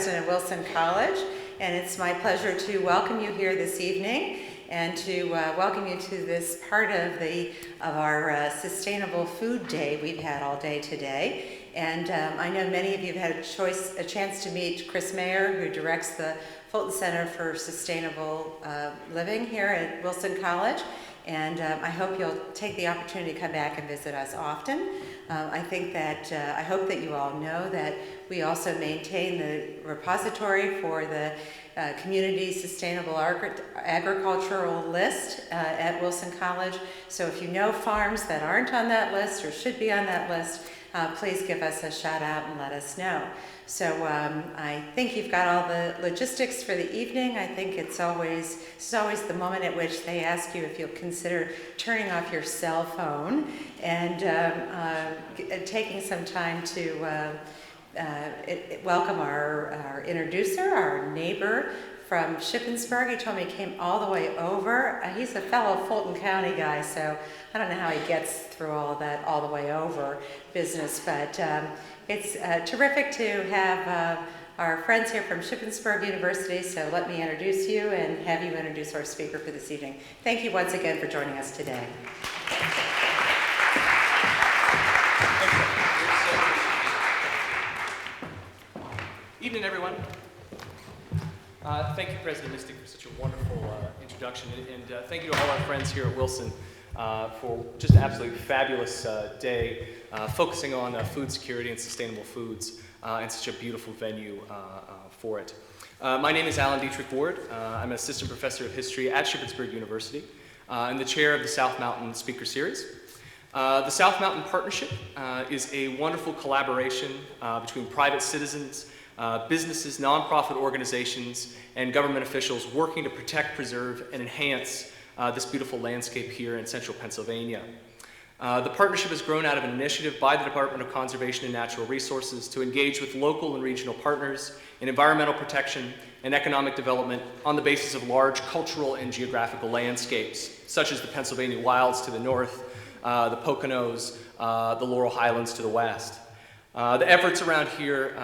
president of Wilson College, and it's my pleasure to welcome you here this evening and to welcome you to this part of our Sustainable Food Day we've had all day today. And I know many of you have had a chance to meet Chris Mayer, who directs the Fulton Center for Sustainable Living here at Wilson College. And I hope you'll take the opportunity to come back and visit us often. I hope that you all know that we also maintain the repository for the Community Sustainable Agricultural List at Wilson College. So if you know farms that aren't on that list or should be on that list, please give us a shout out and let us know. So I think you've got all the logistics for the evening. I think it's always the moment at which they ask you if you'll consider turning off your cell phone and taking some time to welcome our introducer, our neighbor from Shippensburg. He told me he came all the way over. He's a fellow Fulton County guy, so I don't know how he gets through all of that all the way over business, but it's terrific to have our friends here from Shippensburg University, so let me introduce you and have you introduce our speaker for this evening. Thank you once again for joining us today. Evening, everyone. Thank you, President Mistick, for such a wonderful introduction, and thank you to all our friends here at Wilson for just an absolutely fabulous day focusing on food security and sustainable foods and such a beautiful venue for it. My name is Alan Dietrich Ward. I'm an assistant professor of history at Shippensburg University and the chair of the South Mountain Speaker Series. The South Mountain Partnership is a wonderful collaboration between private citizens, businesses, nonprofit organizations, and government officials working to protect, preserve, and enhance this beautiful landscape here in central Pennsylvania. The partnership has grown out of an initiative by the Department of Conservation and Natural Resources to engage with local and regional partners in environmental protection and economic development on the basis of large cultural and geographical landscapes, such as the Pennsylvania Wilds to the north, the Poconos, the Laurel Highlands to the west. The efforts around here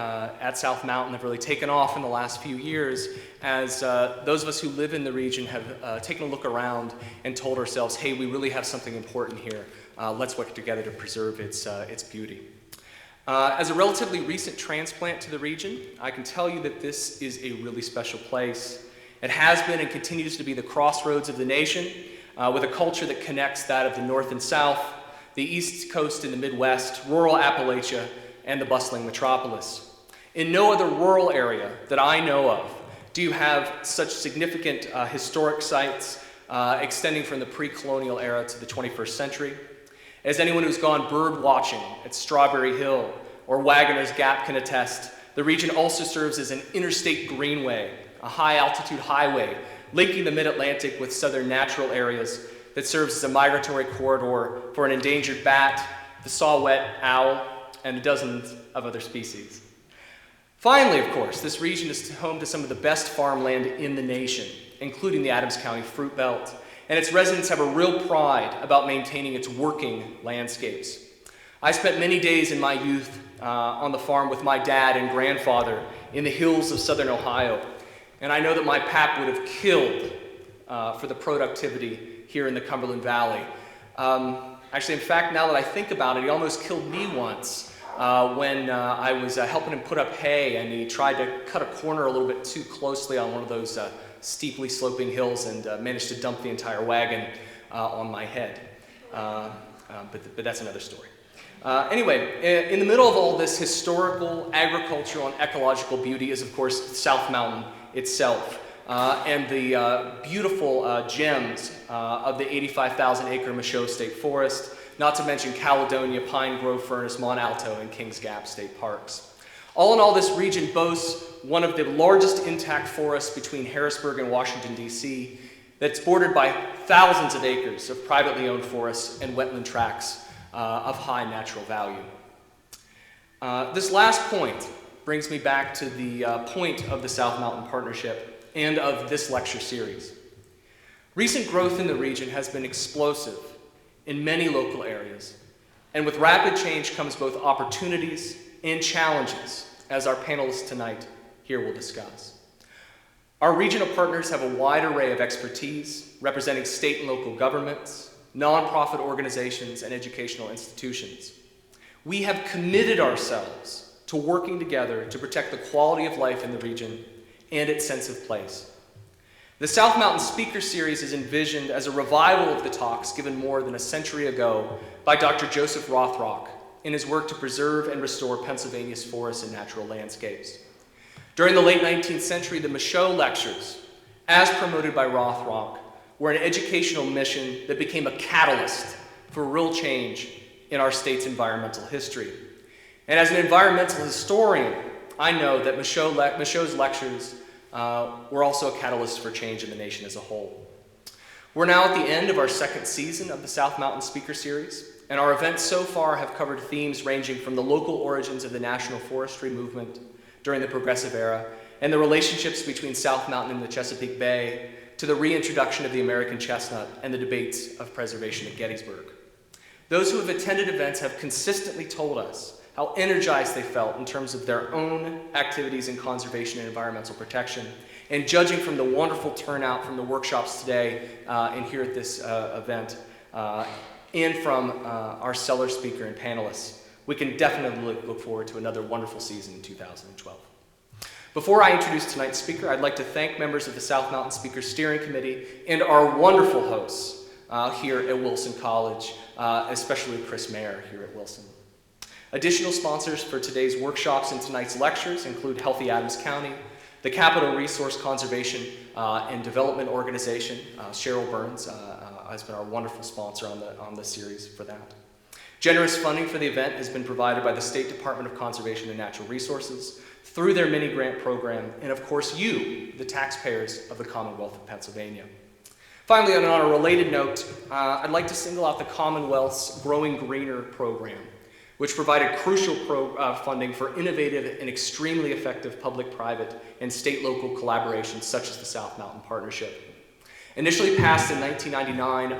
at South Mountain have really taken off in the last few years as those of us who live in the region have taken a look around and told ourselves, hey, we really have something important here. Let's work together to preserve its beauty. As a relatively recent transplant to the region, I can tell you that this is a really special place. It has been and continues to be the crossroads of the nation with a culture that connects that of the North and South, the East Coast and the Midwest, rural Appalachia, and the bustling metropolis. In no other rural area that I know of do you have such significant historic sites extending from the pre-colonial era to the 21st century. As anyone who's gone bird watching at Strawberry Hill or Wagoner's Gap can attest, the region also serves as an interstate greenway, a high-altitude highway linking the mid-Atlantic with southern natural areas that serves as a migratory corridor for an endangered bat, the saw-whet owl, and dozens of other species. Finally, of course, this region is home to some of the best farmland in the nation, including the Adams County Fruit Belt, and its residents have a real pride about maintaining its working landscapes. I spent many days in my youth on the farm with my dad and grandfather in the hills of southern Ohio, and I know that my pap would have killed for the productivity here in the Cumberland Valley. Actually, in fact, now that I think about it, he almost killed me once when I was helping him put up hay, and he tried to cut a corner a little bit too closely on one of those steeply sloping hills and managed to dump the entire wagon on my head. But that's another story. Anyway, in the middle of all this historical, agricultural, and ecological beauty is, of course, South Mountain itself. And the beautiful gems of the 85,000-acre Michaud State Forest, not to mention Caledonia, Pine Grove, Furnace, Mont Alto, and Kings Gap State Parks. All in all, this region boasts one of the largest intact forests between Harrisburg and Washington, D.C., that's bordered by thousands of acres of privately owned forests and wetland tracts of high natural value. This last point brings me back to the point of the South Mountain Partnership and of this lecture series. Recent growth in the region has been explosive in many local areas, and with rapid change comes both opportunities and challenges, as our panelists tonight here will discuss. Our regional partners have a wide array of expertise representing state and local governments, nonprofit organizations, and educational institutions. We have committed ourselves to working together to protect the quality of life in the region and its sense of place. The South Mountain Speaker Series is envisioned as a revival of the talks given more than a century ago by Dr. Joseph Rothrock in his work to preserve and restore Pennsylvania's forests and natural landscapes. During the late 19th century, the Michaud Lectures, as promoted by Rothrock, were an educational mission that became a catalyst for real change in our state's environmental history. And as an environmental historian, I know that Michaud's lectures were also a catalyst for change in the nation as a whole. We're now at the end of our second season of the South Mountain Speaker Series, and our events so far have covered themes ranging from the local origins of the national forestry movement during the Progressive Era and the relationships between South Mountain and the Chesapeake Bay to the reintroduction of the American chestnut and the debates of preservation at Gettysburg. Those who have attended events have consistently told us how energized they felt in terms of their own activities in conservation and environmental protection. And judging from the wonderful turnout from the workshops today and here at this event, and from our stellar speaker and panelists, we can definitely look forward to another wonderful season in 2012. Before I introduce tonight's speaker, I'd like to thank members of the South Mountain Speakers Steering Committee and our wonderful hosts here at Wilson College, especially Chris Mayer here at Wilson. Additional sponsors for today's workshops and tonight's lectures include Healthy Adams County, the Capital Resource Conservation and Development Organization. Cheryl Burns has been our wonderful sponsor on the series for that. Generous funding for the event has been provided by the State Department of Conservation and Natural Resources through their mini grant program, and of course you, the taxpayers of the Commonwealth of Pennsylvania. Finally, on a related note, I'd like to single out the Commonwealth's Growing Greener program, which provided crucial funding for innovative and extremely effective public-private and state-local collaborations such as the South Mountain Partnership. Initially passed in 1999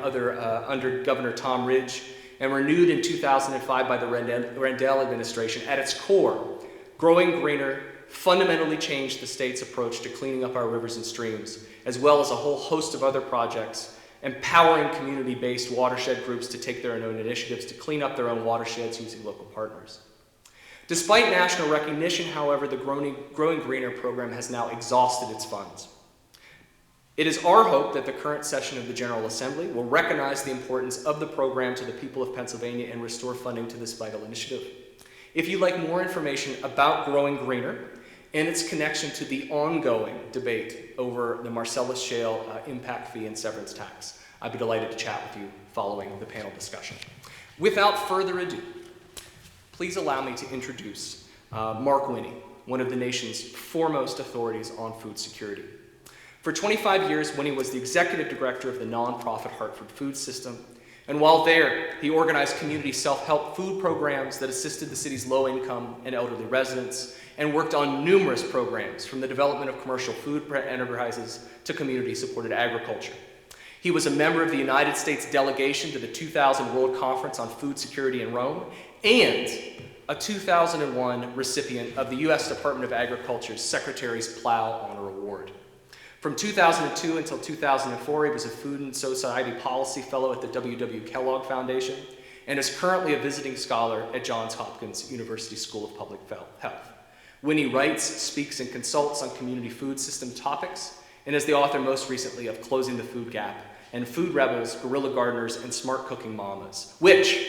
under Governor Tom Ridge and renewed in 2005 by the Rendell administration, at its core, Growing Greener fundamentally changed the state's approach to cleaning up our rivers and streams, as well as a whole host of other projects, empowering community-based watershed groups to take their own initiatives to clean up their own watersheds using local partners. Despite national recognition, however, the Growing Greener program has now exhausted its funds. It is our hope that the current session of the General Assembly will recognize the importance of the program to the people of Pennsylvania and restore funding to this vital initiative. If you'd like more information about Growing Greener and its connection to the ongoing debate over the Marcellus Shale impact fee and severance tax, I'd be delighted to chat with you following the panel discussion. Without further ado, please allow me to introduce Mark Winnie, one of the nation's foremost authorities on food security. For 25 years, Winnie was the executive director of the nonprofit Hartford Food System, and while there, he organized community self-help food programs that assisted the city's low-income and elderly residents, and worked on numerous programs from the development of commercial food enterprises to community-supported agriculture. He was a member of the United States delegation to the 2000 World Conference on Food Security in Rome, and a 2001 recipient of the U.S. Department of Agriculture's Secretary's Plow Honor Award. From 2002 until 2004, he was a Food and Society Policy Fellow at the W.W. Kellogg Foundation and is currently a visiting scholar at Johns Hopkins University School of Public Health. Winnie writes, speaks, and consults on community food system topics, and is the author most recently of Closing the Food Gap and Food Rebels, Guerrilla Gardeners, and Smart Cooking Mamas, which,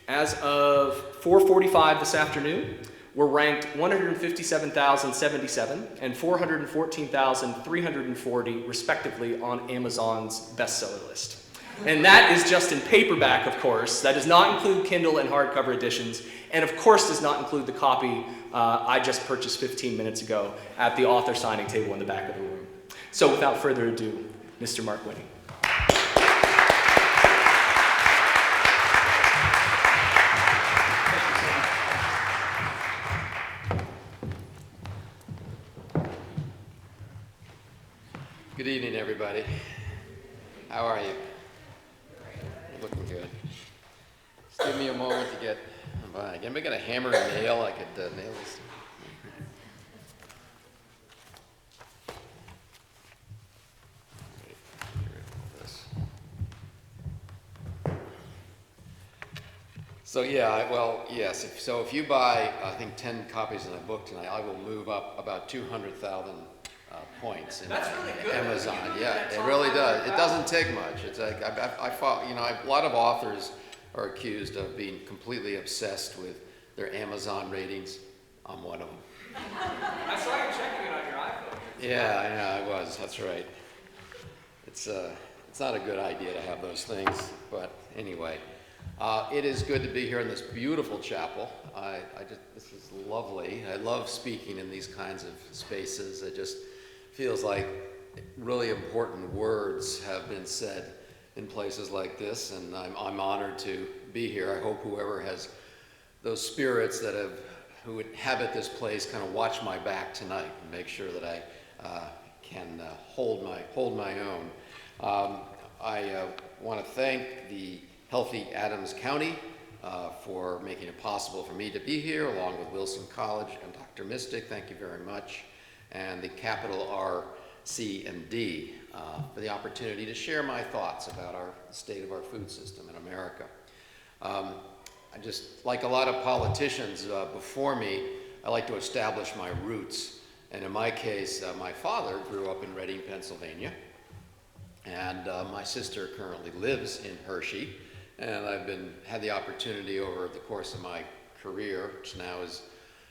as of 4:45 this afternoon, were ranked 157,077 and 414,340 respectively on Amazon's bestseller list. And that is just in paperback, of course. That does not include Kindle and hardcover editions, and of course does not include the copy I just purchased 15 minutes ago at the author signing table in the back of the room. So without further ado, Mr. Mark Winnie. Good evening, everybody. How are you? You're looking good. Just give me a moment to get by. Anybody got a hammer and nail? I could nail this. So yeah, well, yes. If you buy, I think 10 copies of my book tonight, I will move up about 200,000 points in Amazon. Yeah, it really does. It doesn't take much. It's like I thought, a lot of authors are accused of being completely obsessed with their Amazon ratings. I'm one of them. I saw you checking it on your iPhone. Yeah, I know, I was. That's right. It's not a good idea to have those things, but anyway. It is good to be here in this beautiful chapel. This is lovely. I love speaking in these kinds of spaces. It just feels like really important words have been said in places like this, and I'm honored to be here. I hope whoever has those spirits who inhabit this place kind of watch my back tonight and make sure that I can hold my own. I want to thank the Healthy Adams County for making it possible for me to be here, along with Wilson College and Dr. Mystic. Thank you very much. And the capital R, C, and D for the opportunity to share my thoughts about the state of our food system in America. I just, like a lot of politicians before me, I like to establish my roots. And in my case, my father grew up in Reading, Pennsylvania. And my sister currently lives in Hershey. And I've had the opportunity over the course of my career, which now is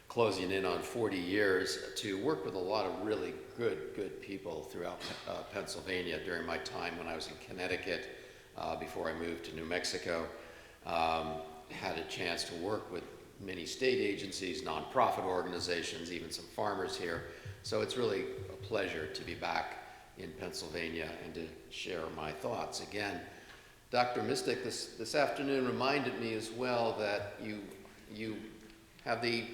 closing in on 40 years, to work with a lot of really good people throughout Pennsylvania during my time when I was in Connecticut, before I moved to New Mexico. Had a chance to work with many state agencies, nonprofit organizations, even some farmers here. So it's really a pleasure to be back in Pennsylvania and to share my thoughts. Again, Dr. Mystic this afternoon reminded me as well that you have the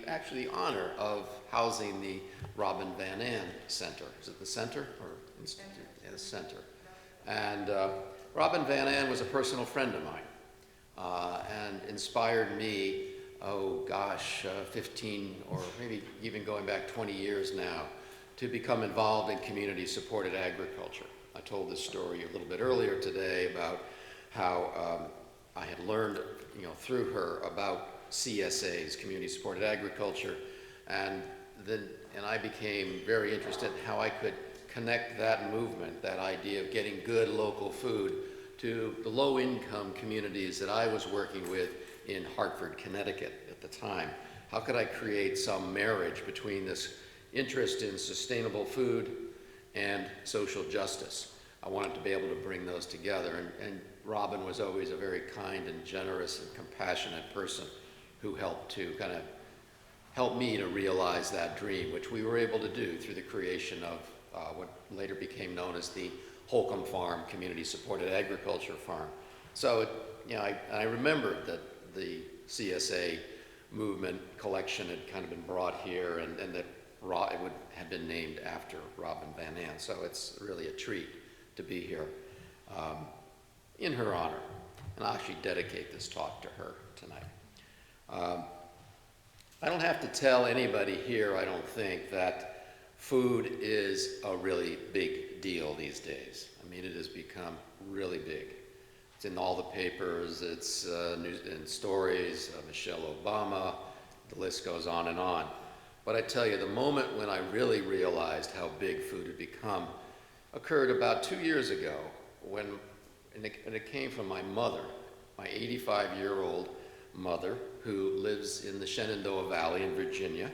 honor of housing the Robin Van An Center. Is it the center or institute? Yeah, the center. And Robin Van An was a personal friend of mine and inspired me, 15 or maybe even going back 20 years now, to become involved in community-supported agriculture. I told this story a little bit earlier today about how I had learned, through her about CSAs, community-supported agriculture, and I became very interested in how I could connect that movement, that idea of getting good local food, to the low-income communities that I was working with in Hartford, Connecticut at the time. How could I create some marriage between this interest in sustainable food and social justice? I wanted to be able to bring those together, and Robin was always a very kind and generous and compassionate person who helped me to realize that dream, which we were able to do through the creation of what later became known as the Holcomb Farm Community Supported Agriculture Farm. So, I remembered that the CSA movement collection had kind of been brought here, and that it would have been named after Robin Van An. So it's really a treat to be here in her honor. And I'll actually dedicate this talk to her tonight. I don't have to tell anybody here, I don't think, that food is a really big deal these days. I mean, it has become really big. It's in all the papers, it's in stories, Michelle Obama, the list goes on and on. But I tell you, the moment when I really realized how big food had become occurred about 2 years ago and it came from my mother, my 85-year-old mother, who lives in the Shenandoah Valley in Virginia.